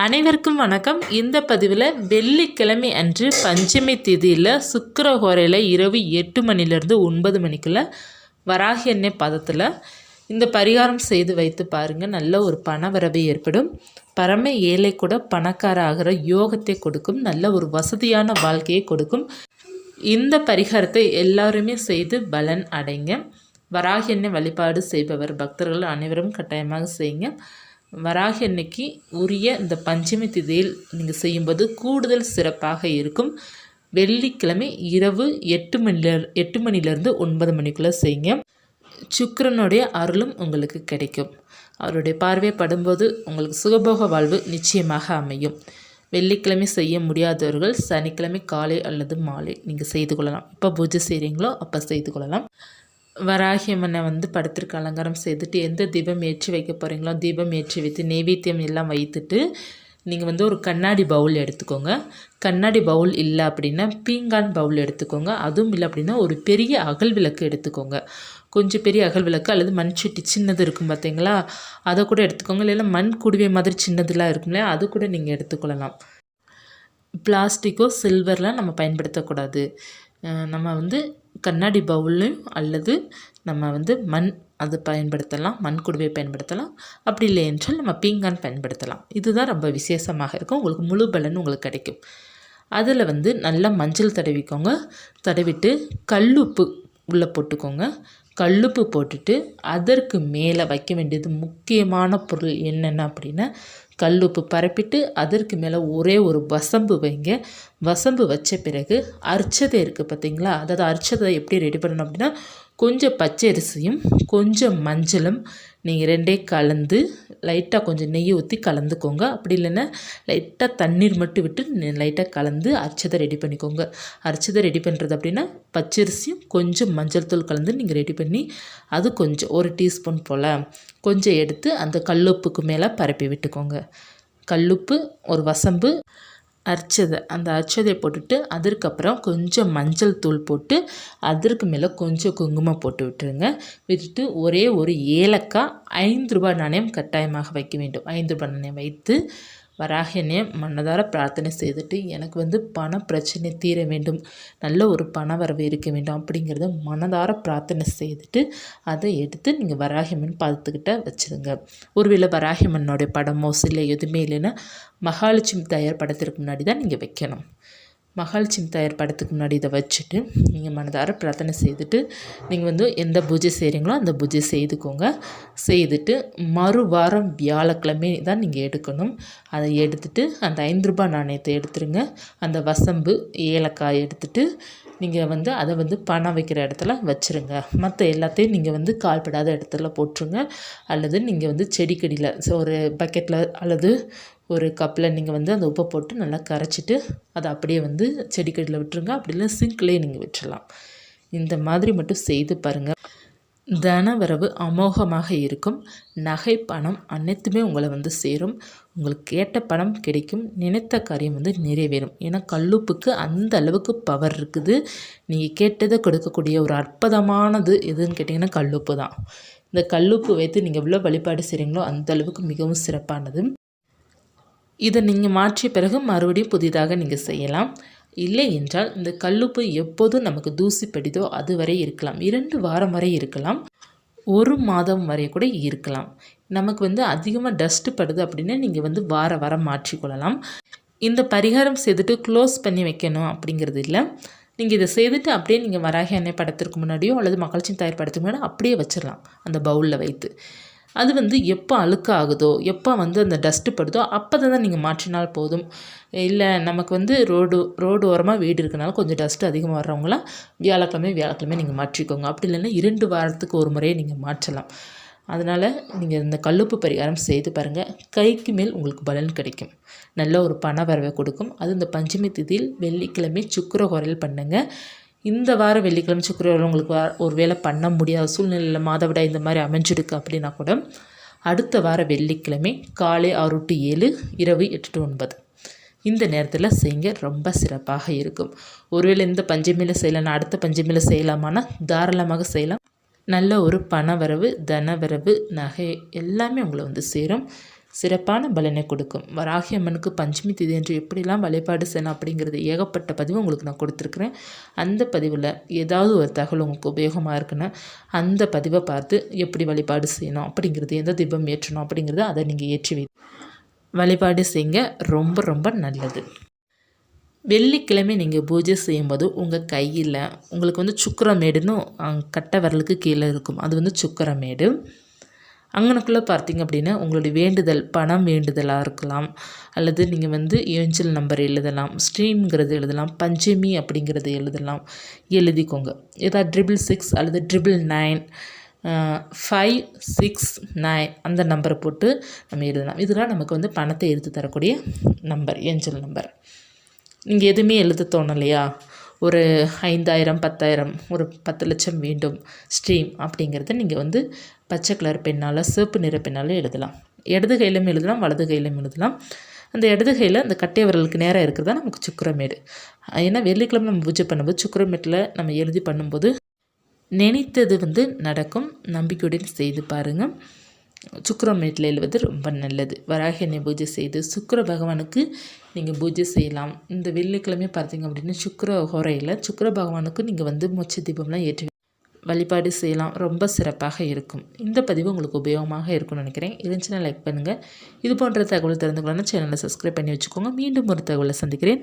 அனைவருக்கும் வணக்கம். இந்த பதிவில் வெள்ளிக்கிழமை அன்று பஞ்சமி திதியில் சுக்கிரஹோரையில் இரவு 8 மணிலேருந்து 9 மணிக்குள்ளே வராகி எண்ணெய் பதத்தில் இந்த பரிகாரம் செய்து வைத்து பாருங்கள். நல்ல ஒரு பணவரவு ஏற்படும். பரம ஏழை கூட பணக்கார ஆகிற யோகத்தை கொடுக்கும். நல்ல ஒரு வசதியான வாழ்க்கையை கொடுக்கும். இந்த பரிகாரத்தை எல்லாருமே செய்து பலன் அடைங்க. வராகி எண்ணெய் வழிபாடு செய்பவர் பக்தர்கள் அனைவரும் கட்டாயமாக செய்யுங்க. வராகி அன்னைக்கு உரிய இந்த பஞ்சமி திதியில் நீங்கள் செய்யும்போது கூடுதல் சிறப்பாக இருக்கும். வெள்ளிக்கிழமை இரவு 8 மணிலேருந்து 9 மணிக்குள்ளே செய்யுங்க. சுக்கிரனுடைய அருளும் உங்களுக்கு கிடைக்கும். அவருடைய பார்வை படும்போது உங்களுக்கு சுகபோக வாழ்வு நிச்சயமாக அமையும். வெள்ளிக்கிழமை செய்ய முடியாதவர்கள் சனிக்கிழமை காலை அல்லது மாலை நீங்கள் செய்து கொள்ளலாம். இப்போ பூஜை செய்கிறீங்களோ அப்போ செய்து கொள்ளலாம். வராகி அம்மனை படத்திற்கு அலங்காரம் செய்துட்டு எந்த தீபம் ஏற்றி வைக்க போகிறீங்களோ தீபம் ஏற்றி வைத்து நெய்வேத்தியம் எல்லாம் வைத்துட்டு நீங்கள் ஒரு கண்ணாடி பவுல் எடுத்துக்கோங்க. கண்ணாடி பவுல் இல்லை அப்படின்னா பீங்கான் பவுல் எடுத்துக்கோங்க. அதுவும் இல்லை அப்படின்னா ஒரு பெரிய அகல் விளக்கு எடுத்துக்கோங்க. கொஞ்சம் பெரிய அகல் விளக்கு அல்லது மண் சட்டி சின்னது இருக்கும் பார்த்தீங்களா, அதை கூட எடுத்துக்கோங்க. இல்லைன்னா மண் குடுவை மாதிரி சின்னதுலாம் இருக்கும் இல்லையா, அது கூட நீங்கள் எடுத்துக்கொள்ளலாம். பிளாஸ்டிக்கோ சில்வர்லாம் நம்ம பயன்படுத்தக்கூடாது. நம்ம கண்ணாடி பவுல்லையும் அல்லது நம்ம மண் அது பயன்படுத்தலாம். மண் குடுவை பயன்படுத்தலாம். அப்படி இல்லை என்றால் நம்ம பீங்கான் பயன்படுத்தலாம். இதுதான் ரொம்ப விசேஷமாக இருக்கும். உங்களுக்கு முழு பலன் உங்களுக்கு கிடைக்கும். அதில் நல்லா மஞ்சள் தடவிக்கோங்க. தடவிட்டு கல்லுப்பு உள்ளே போட்டுக்கோங்க. கல்லுப்பு போட்டுட்டு அதற்கு மேலே வைக்க வேண்டியது முக்கியமான பொருள் என்னென்ன அப்படின்னா, கல்லுப்பு பரப்பிட்டு அதற்கு மேலே ஒரே ஒரு வசம்பு வைங்க. வசம்பு வச்ச பிறகு அர்ச்சதை இருக்குது பார்த்தீங்களா, அதாவது அர்ச்சதை எப்படி ரெடி பண்ணணும் அப்படின்னா, கொஞ்சம் பச்சை அரிசியும் கொஞ்சம் மஞ்சளும் நீங்கள் ரெண்டே கலந்து லைட்டாக கொஞ்சம் நெய் ஊற்றி கலந்துக்கோங்க. அப்படி இல்லைன்னா லைட்டாக தண்ணீர் மட்டும் விட்டு லைட்டாக கலந்து அர்ச்சதை ரெடி பண்ணிக்கோங்க. அர்ச்சதை ரெடி பண்ணுறது அப்படின்னா பச்சரிசியும் கொஞ்சம் மஞ்சள் தூள் கலந்து நீங்கள் ரெடி பண்ணி அது கொஞ்சம் 1 டீஸ்பூன் போல் கொஞ்சம் எடுத்து அந்த கல்லுப்புக்கு மேலே பரப்பி விட்டுக்கோங்க. கல்லுப்பு ஒரு வசம்பு அர்ச்சதை, அந்த அர்ச்சதையை போட்டுட்டு அதற்கப்புறம் கொஞ்சம் மஞ்சள் தூள் போட்டு அதற்கு மேலே கொஞ்சம் குங்குமம் போட்டு விட்டுருங்க. விட்டுட்டு ஒரே ஒரு ஏலக்காய் 5 ரூபாய் நாணயம் கட்டாயமாக வைக்க வேண்டும். 5 ரூபாய் நாணயம் வைத்து வராகி எண்ணெயை மனதார பிரார்த்தனை செய்துட்டு எனக்கு பண பிரச்சனை தீர வேண்டும், நல்ல ஒரு பண வரவு இருக்க வேண்டும் அப்படிங்கிறத மனதார பிரார்த்தனை செய்துட்டு அதை எடுத்து நீங்கள் வராகி அம்மன் பாதத்துக்கிட்ட வச்சுருங்க. ஒருவேளை வராகி அம்மனோடைய படமோ சிலை எதுவுமே இல்லைன்னா மகாலட்சுமி தாயார் படத்திற்கு முன்னாடி தான் நீங்கள் வைக்கணும். மகாலட்சுமி தாயார் படத்துக்கு முன்னாடி இதை வச்சுட்டு நீங்கள் மனதார பிரார்த்தனை செய்துட்டு நீங்கள் எந்த பூஜை செய்கிறீங்களோ அந்த பூஜை செய்துக்கோங்க. செய்துட்டு மறுவாரம் வியாழக்கிழமை தான் நீங்கள் எடுக்கணும். அதை எடுத்துட்டு அந்த 5 ரூபாய் நாணயத்தை எடுத்துருங்க. அந்த வசம்பு ஏலக்காய் எடுத்துட்டு நீங்கள் அதை பணம் வைக்கிற இடத்துல வச்சுருங்க. மற்ற எல்லாத்தையும் நீங்கள் கால்படாத இடத்துல போட்டுருங்க. அல்லது நீங்கள் செடிக்கடியில் ஒரு பக்கெட்டில் அல்லது ஒரு கப்பில் நீங்கள் அந்த உப்பை போட்டு நல்லா கரைச்சிட்டு அதை அப்படியே செடிக்கடியில் விட்டுருங்க. அப்படி இல்லை சிங்க்லேயே நீங்கள் விட்டுறலாம். இந்த மாதிரி மட்டும் செய்து பாருங்கள். தனவரவு அமோகமாக இருக்கும். நகை பணம் அனைத்துமே உங்களை சேரும். உங்களுக்கு கேட்ட பணம் கிடைக்கும். நினைத்த காரியம் நிறைவேறும். ஏன்னா கல்லுப்புக்கு அந்த அளவுக்கு பவர் இருக்குது. நீங்கள் கேட்டதை கொடுக்கக்கூடிய ஒரு அற்புதமானது எதுன்னு கேட்டிங்கன்னா கல்லுப்பு தான். இந்த கல்லுப்பு வைத்து நீங்கள் எவ்வளோ வழிபாடு செய்கிறீங்களோ அந்த அளவுக்கு மிகவும் சிறப்பானது. இதை நீங்கள் மாற்றிய பிறகு மறுபடியும் புதிதாக நீங்கள் செய்யலாம். இல்லை என்றால் இந்த கல்லுப்பு எப்போதும் நமக்கு தூசி படிதோ அது வரை இருக்கலாம். 2 வாரம் வரை இருக்கலாம். 1 மாதம் வரை கூட இருக்கலாம். நமக்கு அதிகமாக டஸ்ட்டு படுது அப்படின்னா நீங்கள் வாரம் மாற்றிக்கொள்ளலாம். இந்த பரிகாரம் செய்துட்டு க்ளோஸ் பண்ணி வைக்கணும் அப்படிங்கிறது இல்லை. நீங்கள் இதை செய்துட்டு அப்படியே நீங்கள் வராகி அன்னை படத்திற்கு முன்னாடியோ அல்லது மகாலட்சுமி தாயார் படத்துக்கு முன்னாடி அப்படியே வச்சிடலாம். அந்த பவுலில் வைத்து அது எப்போ அழுக்காகுதோ எப்போ அந்த டஸ்ட்டு படுதோ அப்போ தான் நீங்கள் மாற்றினால் போதும். இல்லை நமக்கு ரோடு ஓரமாக வீடு இருக்கனால கொஞ்சம் டஸ்ட்டு அதிகமாக வர்றவங்களாம் வியாழக்கிழமை நீங்கள் மாற்றிக்கோங்க. அப்படி இல்லைன்னா 2 வாரத்துக்கு ஒரு முறையே நீங்கள் மாற்றலாம். அதனால் நீங்கள் இந்த கல்லுப்பு பரிகாரம் செய்து பாருங்கள். கைக்கு மேல் உங்களுக்கு பலன் கிடைக்கும். நல்ல ஒரு பண வரவை கொடுக்கும். அது இந்த பஞ்சமி திதியில் வெள்ளிக்கிழமை சுக்கிரஹோரையில் பண்ணுங்கள். இந்த வாரம் வெள்ளிக்கிழமை சுக்கிரவாரம் உங்களுக்கு ஒரு வேளை பண்ண முடியாத சூழ்நிலையில் மாதவிடாய் இந்த மாதிரி அமைஞ்சிருக்கு அப்படின்னா கூட அடுத்த வாரம் வெள்ளிக்கிழமை காலை 6 to 7 இரவு 8 to 9 இந்த நேரத்தில் செய்யுங்க. ரொம்ப சிறப்பாக இருக்கும். ஒருவேளை இந்த பஞ்சமியில் செய்யலாம், அடுத்த பஞ்சமியில் செய்யலாமான்னா தாராளமாக செய்யலாம். நல்ல ஒரு பண வரவு, தன வரவு, நகை எல்லாமே உங்களை சேரும். சிறப்பான பலனை கொடுக்கும். வராகி அம்மனுக்கு பஞ்சமி திதி என்று எப்படிலாம் வழிபாடு செய்யணும் அப்படிங்கிறது ஏகப்பட்ட பதிவு உங்களுக்கு நான் கொடுத்துருக்குறேன். அந்த பதிவில் ஏதாவது ஒரு தகவல் உங்களுக்கு உபயோகமாக இருக்குன்னா அந்த பதிவை பார்த்து எப்படி வழிபாடு செய்யணும் அப்படிங்கிறது, எந்த தீபம் ஏற்றணும் அப்படிங்கிறத அதை நீங்கள் ஏற்றி வழிபாடு செய்யுங்க. ரொம்ப ரொம்ப நல்லது. வெள்ளிக்கிழமை நீங்கள் பூஜை செய்யும்போது உங்கள் கையில் உங்களுக்கு சுக்கிரமேடுன்னு கட்டை விரலுக்கு கீழே இருக்கும். அது சுக்கிரமேடு. அங்கனக்குள்ளே பார்த்தீங்க அப்படின்னா உங்களுடைய வேண்டுதல், பணம் வேண்டுதலாக இருக்கலாம், அல்லது நீங்கள் ஏஞ்சல் நம்பர் எழுதலாம், ஸ்ட்ரீம்ங்கிறது எழுதலாம், பஞ்சமி அப்படிங்கிறது எழுதலாம். எழுதிக்கோங்க. ஏதாவது 666 அல்லது 999 569 அந்த நம்பரை போட்டு நம்ம எழுதலாம். இதெல்லாம் நமக்கு பணத்தை எடுத்து தரக்கூடிய நம்பர், ஏஞ்சல் நம்பர். நீங்கள் எதுவுமே எழுத தோணலையா, ஒரு 5000 10,000 ஒரு 10 லட்சம் வேண்டும் ஸ்ட்ரீம் அப்படிங்கிறத நீங்கள் பச்சை கலர் பெண்ணால், சிவப்பு நிற பெண்ணால் எழுதலாம். இடது கையிலும் எழுதலாம், வலது கையிலும் எழுதலாம். அந்த இடது கையில் அந்த கட்டை விரலுக்கு நேராக இருக்கிறதா நமக்கு சுக்கிரமேடு. ஏன்னா வெள்ளிக்கிழமை நம்ம பூஜை பண்ணும்போது சுக்கிரமேட்டில் நம்ம எழுதி பண்ணும்போது நினைத்தது நடக்கும். நம்பிக்கையுடன் செய்து பாருங்கள். சுக்கிரமேட்டில் எழுவது ரொம்ப நல்லது. வராகி அன்னை பூஜை செய்து சுக்கிர பகவானுக்கு நீங்கள் பூஜை செய்யலாம். இந்த வெள்ளிக்கிழமை பார்த்தீங்க அப்படின்னா சுக்கிர ஹோரையில் சுக்கிர பகவானுக்கு நீங்கள் மொச்சை தீபம்லாம் ஏற்றி வழிபாடு செய்யலாம். ரொம்ப சிறப்பாக இருக்கும். இந்த பதிவு உங்களுக்கு உபயோகமாக இருக்கும்னு நினைக்கிறேன். இருந்துச்சுன்னா லைக் பண்ணுங்கள். இது போன்ற தகவல் தெரிந்துக்கணும்னா சேனலை சப்ஸ்கிரைப் பண்ணி வச்சுக்கோங்க. மீண்டும் ஒரு தகவலை சந்திக்கிறேன்.